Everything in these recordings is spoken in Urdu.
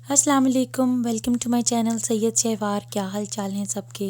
السلام علیکم، ویلکم ٹو مائی چینل سید شہوار۔ کیا حال چال ہیں سب کے؟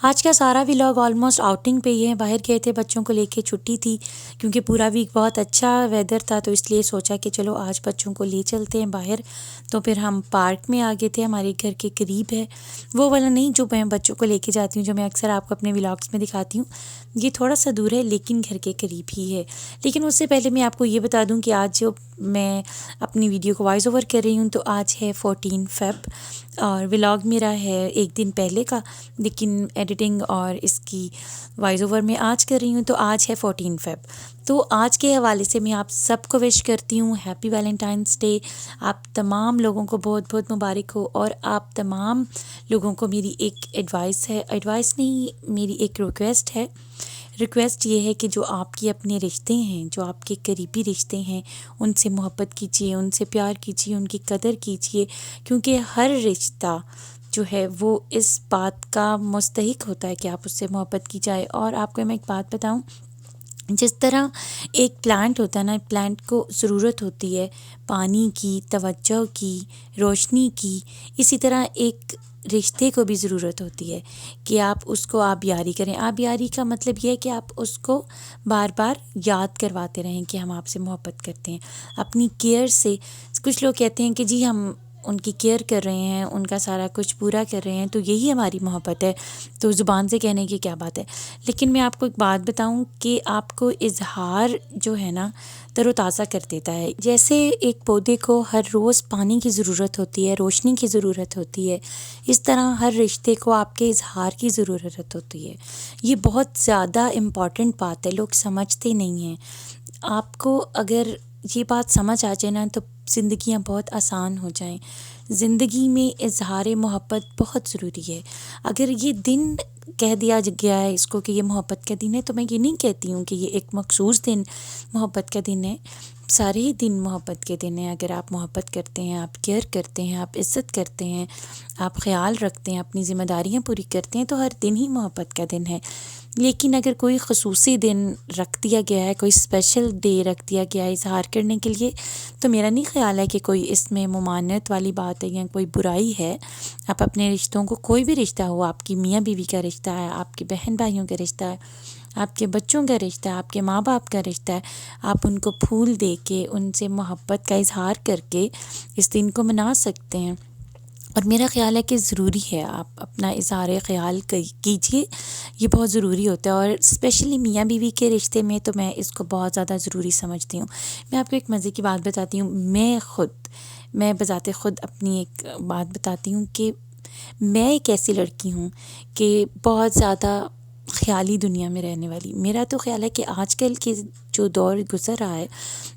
آج کا سارا ولاگ آلموسٹ آؤٹنگ پہ ہی ہے۔ باہر گئے تھے، بچوں کو لے کے، چھٹی تھی کیونکہ پورا ویک بہت اچھا ویدر تھا، تو اس لیے سوچا کہ چلو آج بچوں کو لے چلتے ہیں باہر۔ تو پھر ہم پارک میں آ گئے تھے، ہمارے گھر کے قریب ہے، وہ والا نہیں جو میں بچوں کو لے کے جاتی ہوں، جو میں اکثر آپ کو اپنے ولاگس میں دکھاتی ہوں۔ یہ تھوڑا سا دور ہے لیکن گھر کے قریب ہی ہے۔ لیکن اس سے پہلے میں آپ کو یہ بتا دوں کہ آج جو میں اپنی ویڈیو کو وائس اوور کر رہی ہوں تو آج ہے 14 فیب، اور ولاگ میرا ہے ایک دن پہلے کا، لیکن ایڈیٹنگ اور اس کی وائس اوور میں آج کر رہی ہوں، تو آج ہے 14 فیب۔ تو آج کے حوالے سے میں آپ سب کو وش کرتی ہوں ہیپی ویلنٹائنس ڈے۔ آپ تمام لوگوں کو بہت بہت مبارک ہو، اور آپ تمام لوگوں کو میری ایک ایڈوائس نہیں، میری ایک ریکویسٹ یہ ہے کہ جو آپ کے اپنے رشتے ہیں، جو آپ کے قریبی رشتے ہیں، ان سے محبت کیجیے، ان سے پیار کیجیے، ان کی قدر کیجیے، کیونکہ ہر رشتہ جو ہے وہ اس بات کا مستحق ہوتا ہے کہ آپ اس سے محبت کی جائے۔ اور آپ کو میں ایک بات بتاؤں، جس طرح ایک پلانٹ ہوتا ہے نا، پلانٹ کو ضرورت ہوتی ہے پانی کی، توجہ کی، روشنی کی، اسی طرح ایک رشتے کو بھی ضرورت ہوتی ہے کہ آپ اس کو آبیاری کریں۔ آبیاری کا مطلب یہ ہے کہ آپ اس کو بار بار یاد کرواتے رہیں کہ ہم آپ سے محبت کرتے ہیں، اپنی کیئر سے۔ کچھ لوگ کہتے ہیں کہ جی ہم ان کی کیئر کر رہے ہیں، ان کا سارا کچھ پورا کر رہے ہیں، تو یہی ہماری محبت ہے، تو زبان سے کہنے کی کیا بات ہے۔ لیکن میں آپ کو ایک بات بتاؤں کہ آپ کو اظہار جو ہے نا تر و تازہ کر دیتا ہے۔ جیسے ایک پودے کو ہر روز پانی کی ضرورت ہوتی ہے، روشنی کی ضرورت ہوتی ہے، اس طرح ہر رشتے کو آپ کے اظہار کی ضرورت ہوتی ہے۔ یہ بہت زیادہ امپورٹنٹ بات ہے، لوگ سمجھتے نہیں ہیں۔ آپ کو اگر یہ بات سمجھ آ جائے نا تو زندگیاں بہت آسان ہو جائیں۔ زندگی میں اظہار محبت بہت ضروری ہے۔ اگر یہ دن کہہ دیا گیا ہے اس کو کہ یہ محبت کا دن ہے، تو میں یہ نہیں کہتی ہوں کہ یہ ایک مخصوص دن محبت کا دن ہے۔ سارے ہی دن محبت کے دن ہیں۔ اگر آپ محبت کرتے ہیں، آپ کیئر کرتے ہیں، آپ عزت کرتے ہیں، آپ خیال رکھتے ہیں، اپنی ذمہ داریاں پوری کرتے ہیں، تو ہر دن ہی محبت کا دن ہے۔ لیکن اگر کوئی خصوصی دن رکھ دیا گیا ہے، کوئی اسپیشل ڈے رکھ دیا گیا ہے اظہار کرنے کے لیے، تو میرا نہیں خیال ہے کہ کوئی اس میں ممانعت والی بات ہے یا کوئی برائی ہے۔ آپ اپنے رشتوں کو، کوئی بھی رشتہ ہو، آپ کی میاں بیوی کا رشتہ ہے، آپ کے بہن بھائیوں کا رشتہ ہے، آپ کے بچوں کا رشتہ ہے، آپ کے ماں باپ کا رشتہ ہے، آپ ان کو پھول دے کے، ان سے محبت کا اظہار کر کے اس دن کو منا سکتے ہیں۔ اور میرا خیال ہے کہ ضروری ہے آپ اپنا اظہار خیال کیجیے، یہ بہت ضروری ہوتا ہے، اور اسپیشلی میاں بیوی کے رشتے میں تو میں اس کو بہت زیادہ ضروری سمجھتی ہوں۔ میں آپ کو ایک مزے کی بات بتاتی ہوں، میں بذات خود اپنی ایک بات بتاتی ہوں کہ میں ایک ایسی لڑکی ہوں کہ بہت زیادہ خیالی دنیا میں رہنے والی۔ میرا تو خیال ہے کہ آج کل کے جو دور گزر رہا ہے،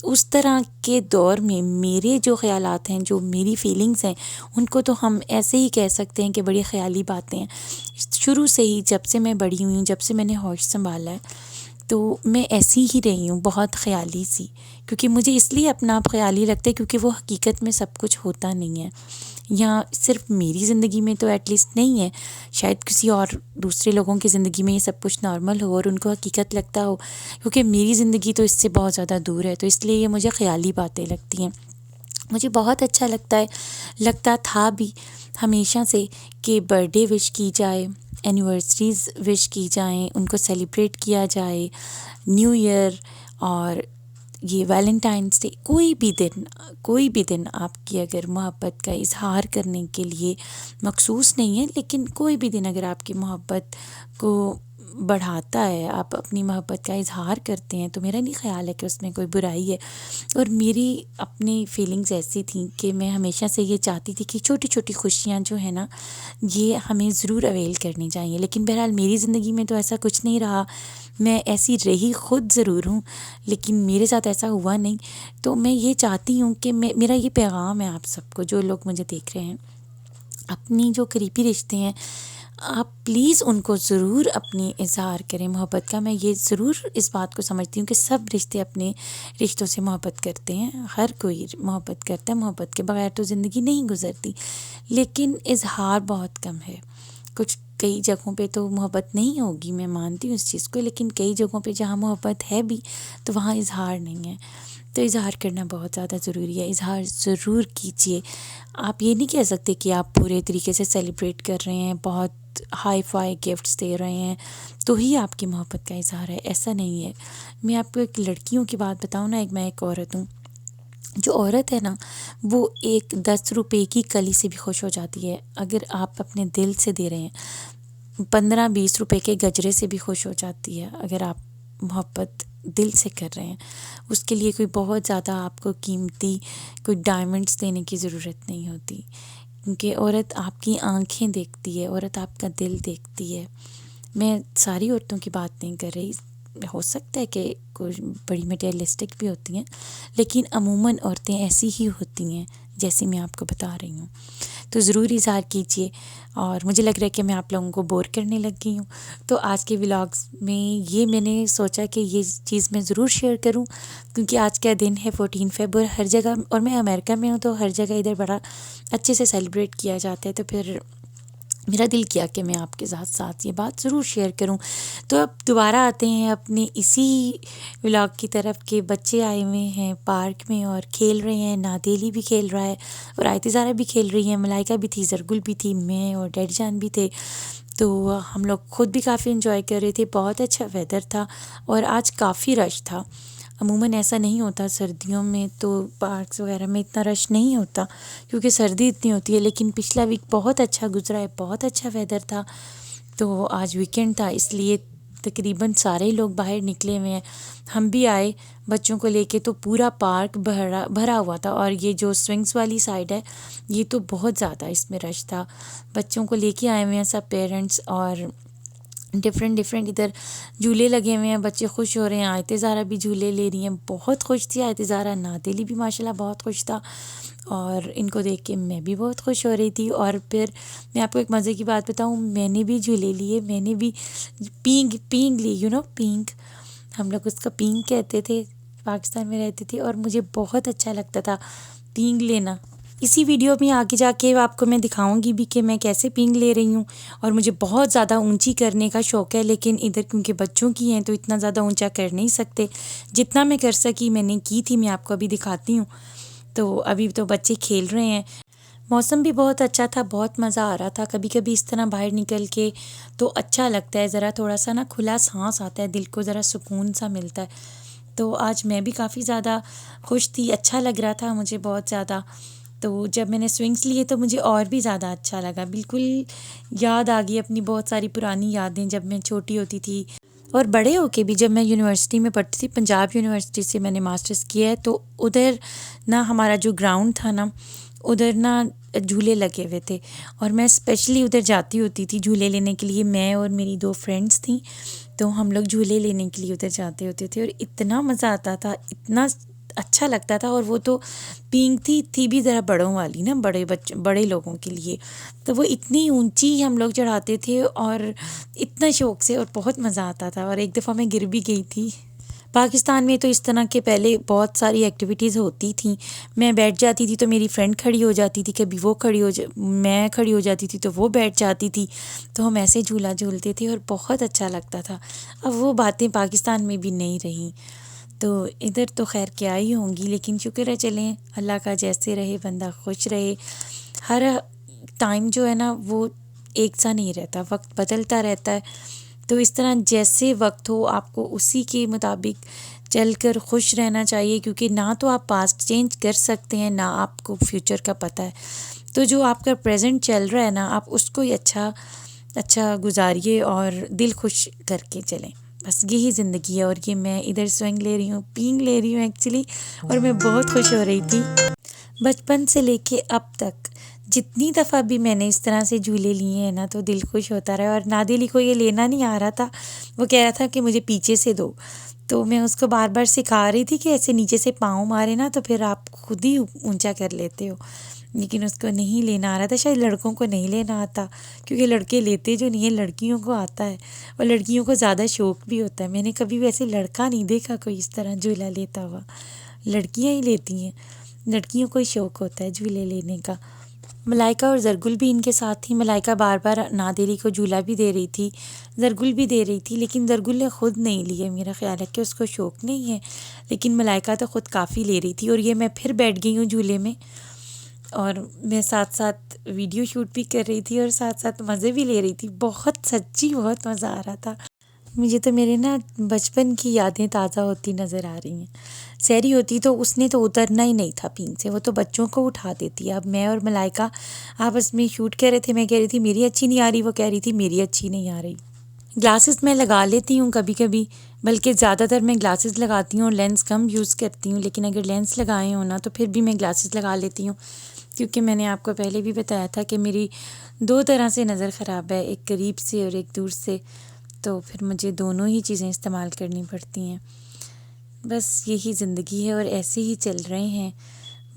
اس طرح کے دور میں میرے جو خیالات ہیں، جو میری فیلنگز ہیں، ان کو تو ہم ایسے ہی کہہ سکتے ہیں کہ بڑی خیالی باتیں ہیں۔ شروع سے ہی، جب سے میں بڑی ہوئی ہوں، جب سے میں نے ہوش سنبھالا ہے، تو میں ایسی ہی رہی ہوں، بہت خیالی سی، کیونکہ مجھے اس لیے اپنا آپ خیالی لگتا ہے کیونکہ وہ حقیقت میں سب کچھ ہوتا نہیں ہے، یا صرف میری زندگی میں تو ایٹ لیسٹ نہیں ہے، شاید کسی اور دوسرے لوگوں کی زندگی میں یہ سب کچھ نارمل ہو اور ان کو حقیقت لگتا ہو، کیونکہ میری زندگی تو اس سے بہت زیادہ دور ہے، تو اس لیے یہ مجھے خیالی باتیں لگتی ہیں۔ مجھے بہت اچھا لگتا تھا بھی ہمیشہ سے کہ برتھ ڈے وش کی جائے، اینیورسریز وش کی جائیں، ان کو سیلیبریٹ کیا جائے، نیو ایئر اور یہ ویلنٹائنس ڈے، کوئی بھی دن آپ کی اگر محبت کا اظہار کرنے کے لیے مخصوص نہیں ہے، لیکن کوئی بھی دن اگر آپ کی محبت کو بڑھاتا ہے، آپ اپنی محبت کا اظہار کرتے ہیں، تو میرا نہیں خیال ہے کہ اس میں کوئی برائی ہے۔ اور میری اپنی فیلنگز ایسی تھیں کہ میں ہمیشہ سے یہ چاہتی تھی کہ چھوٹی چھوٹی خوشیاں جو ہیں نا، یہ ہمیں ضرور اویل کرنی چاہیے، لیکن بہرحال میری زندگی میں تو ایسا کچھ نہیں رہا، میں ایسی رہی خود ضرور ہوں، لیکن میرے ساتھ ایسا ہوا نہیں۔ تو میں یہ چاہتی ہوں کہ میرا یہ پیغام ہے آپ سب کو، جو لوگ مجھے دیکھ رہے ہیں، اپنی جو قریبی رشتے ہیں، آپ پلیز ان کو ضرور اپنی اظہار کریں محبت کا۔ میں یہ ضرور اس بات کو سمجھتی ہوں کہ سب رشتے اپنے رشتوں سے محبت کرتے ہیں، ہر کوئی محبت کرتا ہے، محبت کے بغیر تو زندگی نہیں گزرتی، لیکن اظہار بہت کم ہے۔ کچھ کئی جگہوں پہ تو محبت نہیں ہوگی، میں مانتی ہوں اس چیز کو، لیکن کئی جگہوں پہ جہاں محبت ہے بھی تو وہاں اظہار نہیں ہے، تو اظہار کرنا بہت زیادہ ضروری ہے، اظہار ضرور کیجیے۔ آپ یہ نہیں کہہ سکتے کہ آپ پورے طریقے سے سیلیبریٹ کر رہے ہیں، بہت ہائی فائی گفٹس دے رہے ہیں تو ہی آپ کی محبت کا اظہار ہے، ایسا نہیں ہے۔ میں آپ کو ایک لڑکیوں کی بات بتاؤں نا، میں ایک عورت ہوں، جو عورت ہے نا وہ ایک 10 روپے کی کلی سے بھی خوش ہو جاتی ہے، اگر آپ اپنے دل سے دے رہے ہیں۔ 15-20 روپے کے گجرے سے بھی خوش ہو جاتی ہے اگر آپ محبت دل سے کر رہے ہیں۔ اس کے لیے کوئی بہت زیادہ آپ کو قیمتی کوئی ڈائمنڈس دینے کی ضرورت نہیں ہوتی، کیونکہ عورت آپ کی آنکھیں دیکھتی ہے، عورت آپ کا دل دیکھتی ہے۔ میں ساری عورتوں کی بات نہیں کر رہی، ہو سکتا ہے کہ کوئی بڑی مٹیریلسٹک بھی ہوتی ہیں، لیکن عموماً عورتیں ایسی ہی ہوتی ہیں جیسی میں آپ کو بتا رہی ہوں، تو ضرور اظہار کیجیے۔ اور مجھے لگ رہا ہے کہ میں آپ لوگوں کو بور کرنے لگ گئی ہوں، تو آج کے ولاگس میں یہ میں نے سوچا کہ یہ چیز میں ضرور شیئر کروں، کیونکہ آج کا دن ہے 14 فیب اور ہر جگہ، اور میں امریکہ میں ہوں تو ہر جگہ ادھر بڑا اچھے سے سیلیبریٹ کیا جاتا ہے، تو پھر میرا دل کیا کہ میں آپ کے ساتھ یہ بات ضرور شیئر کروں۔ تو اب دوبارہ آتے ہیں اپنے اسی ولاگ کی طرف کہ بچے آئے ہوئے ہیں پارک میں اور کھیل رہے ہیں، نادیلی بھی کھیل رہا ہے اور آیت زارہ بھی کھیل رہی ہیں، ملائکہ بھی تھی، زرگل بھی تھی، میں اور ڈیڈی جان بھی تھے، تو ہم لوگ خود بھی کافی انجوائے کر رہے تھے۔ بہت اچھا ویدر تھا اور آج کافی رش تھا، عموماً ایسا نہیں ہوتا سردیوں میں، تو پارکس وغیرہ میں اتنا رش نہیں ہوتا کیونکہ سردی اتنی ہوتی ہے، لیکن پچھلا ویک بہت اچھا گزرا ہے، بہت اچھا ویدر تھا، تو آج ویکینڈ تھا اس لیے تقریباً سارے لوگ باہر نکلے ہوئے ہیں۔ ہم بھی آئے بچوں کو لے کے تو پورا پارک بھرا ہوا تھا، اور یہ جو سوئنگس والی سائڈ ہے یہ تو بہت زیادہ اس میں رش تھا۔ بچوں کو لے کے آئے ہوئے ہیں سب پیرنٹس، اور ڈفرینٹ ادھر جھولے لگے ہوئے ہیں، بچے خوش ہو رہے ہیں، آیت زارہ بھی جھولے لے رہی ہیں، بہت خوش تھی آیت زارہ، نادیلی بھی ماشاءاللہ بہت خوش تھا، اور ان کو دیکھ کے میں بھی بہت خوش ہو رہی تھی۔ اور پھر میں آپ کو ایک مزے کی بات بتاؤں، میں نے بھی جھولے لیے، میں نے بھی پینگ لی، پینگ، ہم لوگ اس کا پینگ کہتے تھے، پاکستان میں رہتی تھی، اور مجھے بہت اچھا لگتا تھا پینگ لینا۔ اسی ویڈیو میں آگے جا کے آپ کو میں دکھاؤں گی بھی کہ میں کیسے پینگ لے رہی ہوں، اور مجھے بہت زیادہ اونچی کرنے کا شوق ہے، لیکن ادھر کیونکہ بچوں کی ہیں تو اتنا زیادہ اونچا کر نہیں سکتے، جتنا میں کر سکی میں نے کی تھی، میں آپ کو ابھی دکھاتی ہوں۔ تو ابھی تو بچے کھیل رہے ہیں، موسم بھی بہت اچھا تھا، بہت مزہ آ رہا تھا، کبھی کبھی اس طرح باہر نکل کے تو اچھا لگتا ہے، ذرا تھوڑا سا نا کھلا سانس آتا ہے، دل کو ذرا سکون سا ملتا ہے۔ تو آج میں بھی کافی زیادہ خوش تھی، اچھا لگ رہا تھا مجھے بہت زیادہ، تو جب میں نے سوئنگس لیے تو مجھے اور بھی زیادہ اچھا لگا، بالکل یاد آ گئی اپنی بہت ساری پرانی یادیں جب میں چھوٹی ہوتی تھی، اور بڑے ہو کے بھی جب میں یونیورسٹی میں پڑھتی تھی، پنجاب یونیورسٹی سے میں نے ماسٹرز کیا ہے، تو ادھر نا ہمارا جو گراؤنڈ تھا نا ادھر نا جھولے لگے ہوئے تھے، اور میں اسپیشلی ادھر جاتی ہوتی تھی جھولے لینے کے لیے، میں اور میری 2 فرینڈس تھیں، تو ہم لوگ جھولے لینے کے لیے ادھر جاتے ہوتے تھے، اور اتنا مزہ آتا تھا، اتنا اچھا لگتا تھا، اور وہ تو پینگ تھی بھی ذرا بڑوں والی نا، بڑے لوگوں کے لیے، تو وہ اتنی اونچی ہم لوگ چڑھاتے تھے اور اتنا شوق سے، اور بہت مزہ آتا تھا، اور ایک دفعہ میں گر بھی گئی تھی۔ پاکستان میں تو اس طرح کے پہلے بہت ساری ایکٹیویٹیز ہوتی تھیں، میں بیٹھ جاتی تھی تو میری فرینڈ کھڑی ہو جاتی تھی، کبھی وہ میں کھڑی ہو جاتی تھی تو وہ بیٹھ جاتی تھی، تو ہم ایسے جھولا جھولتے تھے اور بہت اچھا لگتا تھا۔ اب وہ باتیں پاکستان میں بھی نہیں رہیں، تو ادھر تو خیر کیا ہی ہوں گی، لیکن شکر ہے چلیں اللہ کا، جیسے رہے بندہ خوش رہے۔ ہر ٹائم جو ہے نا وہ ایک سا نہیں رہتا، وقت بدلتا رہتا ہے، تو اس طرح جیسے وقت ہو آپ کو اسی کے مطابق چل کر خوش رہنا چاہیے، کیونکہ نہ تو آپ پاسٹ چینج کر سکتے ہیں، نہ آپ کو فیوچر کا پتہ ہے، تو جو آپ کا پریزنٹ چل رہا ہے نا آپ اس کو ہی اچھا گزاریے اور دل خوش کر کے چلیں، بس یہی زندگی ہے۔ اور یہ میں ادھر سوئنگ لے رہی ہوں، پینگ لے رہی ہوں ایکچولی، اور میں بہت خوش ہو رہی تھی۔ بچپن سے لے کے اب تک جتنی دفعہ بھی میں نے اس طرح سے جھولے لیے ہیں نا تو دل خوش ہوتا رہا، اور نادیلی کو یہ لینا نہیں آ رہا تھا، وہ کہہ رہا تھا کہ مجھے پیچھے سے دو، تو میں اس کو بار بار سکھا رہی تھی کہ ایسے نیچے سے پاؤں مارے نا تو پھر آپ خود ہی اونچا کر لیتے ہو، لیکن اس کو نہیں لینا آ رہا تھا، شاید لڑکوں کو نہیں لینا آتا، کیونکہ لڑکے لیتے جو نہیں ہیں، لڑکیوں کو آتا ہے، اور لڑکیوں کو زیادہ شوق بھی ہوتا ہے، میں نے کبھی ویسے لڑکا نہیں دیکھا کوئی اس طرح جھولا لیتا ہوا، لڑکیاں ہی لیتی ہیں، لڑکیوں کو ہی شوق ہوتا ہے جھولے لینے کا۔ ملائکہ اور زرگل بھی ان کے ساتھ تھی۔ ملائکہ بار بار نادیلی کو جھولا بھی دے رہی تھی، زرگل بھی دے رہی تھی، لیکن زرگل نے خود نہیں لی ہے، میرا خیال ہے کہ اس کو شوق نہیں ہے، لیکن ملائکہ تو خود کافی لے رہی تھی۔ اور یہ میں پھر بیٹھ گئی ہوں جھولے میں، اور میں ساتھ ساتھ ویڈیو شوٹ بھی کر رہی تھی اور ساتھ ساتھ مزے بھی لے رہی تھی۔ بہت سچی بہت مزہ آ رہا تھا مجھے تو۔ میرے نا بچپن کی یادیں تازہ ہوتی نظر آ رہی ہیں۔ سیری ہوتی تو اس نے تو اترنا ہی نہیں تھا پین سے، وہ تو بچوں کو اٹھا دیتی۔ اب میں اور ملائکہ آپس میں شوٹ کر رہے تھے، میں کہہ رہی تھی میری اچھی نہیں آ رہی، وہ کہہ رہی تھی میری اچھی نہیں آ رہی۔ گلاسز میں لگا لیتی ہوں کبھی کبھی، بلکہ زیادہ تر میں گلاسز لگاتی ہوں اور لینس کم یوز کرتی ہوں، لیکن اگر لینس لگائے ہوں نا تو پھر بھی میں گلاسز لگا لیتی ہوں، کیونکہ میں نے آپ کو پہلے بھی بتایا تھا کہ میری دو طرح سے نظر خراب ہے، ایک قریب سے اور ایک دور سے، تو پھر مجھے دونوں ہی چیزیں استعمال کرنی پڑتی ہیں۔ بس یہی زندگی ہے اور ایسے ہی چل رہے ہیں۔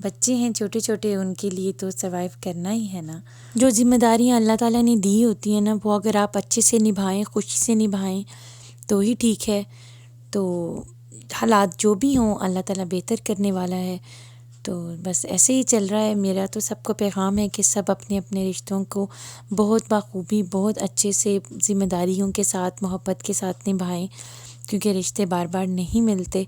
بچے ہیں چھوٹے چھوٹے، ان کے لیے تو سروائیو کرنا ہی ہے نا۔ جو ذمہ داریاں اللہ تعالیٰ نے دی ہوتی ہیں نا، وہ اگر آپ اچھے سے نبھائیں، خوشی سے نبھائیں تو ہی ٹھیک ہے۔ تو حالات جو بھی ہوں اللہ تعالیٰ بہتر کرنے والا ہے۔ تو بس ایسے ہی چل رہا ہے۔ میرا تو سب کو پیغام ہے کہ سب اپنے اپنے رشتوں کو بہت بخوبی، بہت اچھے سے، ذمہ داریوں کے ساتھ، محبت کے ساتھ نبھائیں، کیونکہ رشتے بار بار نہیں ملتے،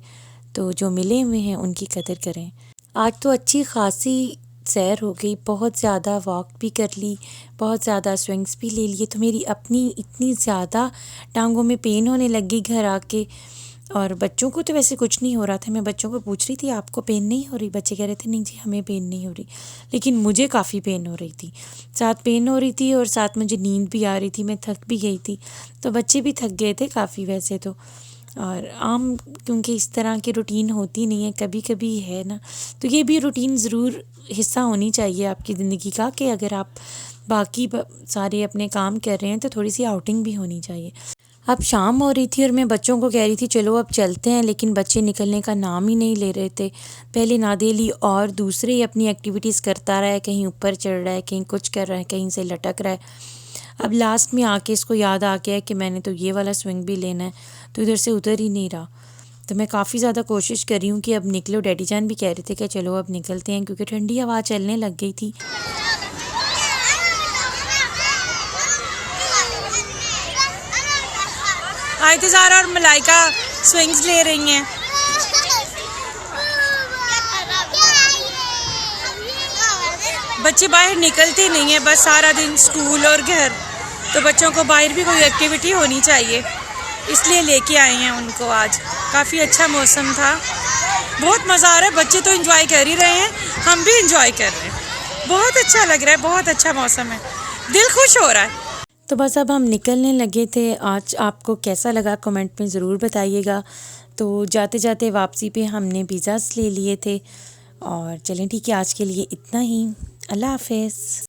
تو جو ملے ہوئے ہیں ان کی قدر کریں۔ آج تو اچھی خاصی سیر ہو گئی، بہت زیادہ واک بھی کر لی، بہت زیادہ سوئنگس بھی لے لیے، تو میری اپنی اتنی زیادہ ٹانگوں میں پین ہونے لگ گئی گھر آ کے۔ اور بچوں کو تو ویسے کچھ نہیں ہو رہا تھا، میں بچوں کو پوچھ رہی تھی آپ کو پین نہیں ہو رہی؟ بچے کہہ رہے تھے نہیں جی ہمیں پین نہیں ہو رہی، لیکن مجھے کافی پین ہو رہی تھی، ساتھ پین ہو رہی تھی اور ساتھ مجھے نیند بھی آ رہی تھی، میں تھک بھی گئی تھی، تو بچے بھی تھک گئے تھے کافی ویسے تو۔ اور عام کیونکہ اس طرح کی روٹین ہوتی نہیں ہے، کبھی کبھی ہے نا، تو یہ بھی روٹین ضرور حصہ ہونی چاہیے آپ کی زندگی کا، کہ اگر آپ باقی سارے اپنے کام کر رہے ہیں تو تھوڑی سی آؤٹنگ بھی ہونی چاہیے۔ اب شام ہو رہی تھی اور میں بچوں کو کہہ رہی تھی چلو اب چلتے ہیں، لیکن بچے نکلنے کا نام ہی نہیں لے رہے تھے۔ پہلے نادیلی اور دوسرے ہی اپنی ایکٹیویٹیز کرتا رہا ہے، کہیں اوپر چڑھ رہا ہے، کہیں کچھ کر رہا ہے، کہیں سے لٹک رہا ہے۔ اب لاسٹ میں آ کے اس کو یاد آ گیا کہ میں نے تو یہ والا سوئنگ بھی لینا ہے، تو ادھر سے اتر ہی نہیں رہا۔ تو میں کافی زیادہ کوشش کر رہی ہوں کہ اب نکلو، ڈیڈی جان بھی کہہ رہے تھے کہ چلو اب نکلتے ہیں، کیونکہ ٹھنڈی ہوا چلنے لگ گئی تھی۔ آیت زہرا اور ملائکہ سوئنگز لے رہی ہیں۔ بچے باہر نکلتے نہیں ہیں، بس سارا دن اسکول اور گھر، تو بچوں کو باہر بھی کوئی ایکٹیویٹی ہونی چاہیے، اس لیے لے کے آئے ہیں ان کو۔ آج کافی اچھا موسم تھا، بہت مزہ آ رہا ہے، بچے تو انجوائے کر ہی رہے ہیں، ہم بھی انجوائے کر رہے ہیں، بہت اچھا لگ رہا ہے، بہت اچھا موسم ہے، دل خوش ہو رہا ہے۔ تو بس اب ہم نکلنے لگے تھے۔ آج آپ کو کیسا لگا کمنٹ میں ضرور بتائیے گا۔ تو جاتے جاتے واپسی پہ ہم نے پیزاز لے لیے تھے، اور چلیں ٹھیک ہے آج کے لیے اتنا ہی، اللہ حافظ۔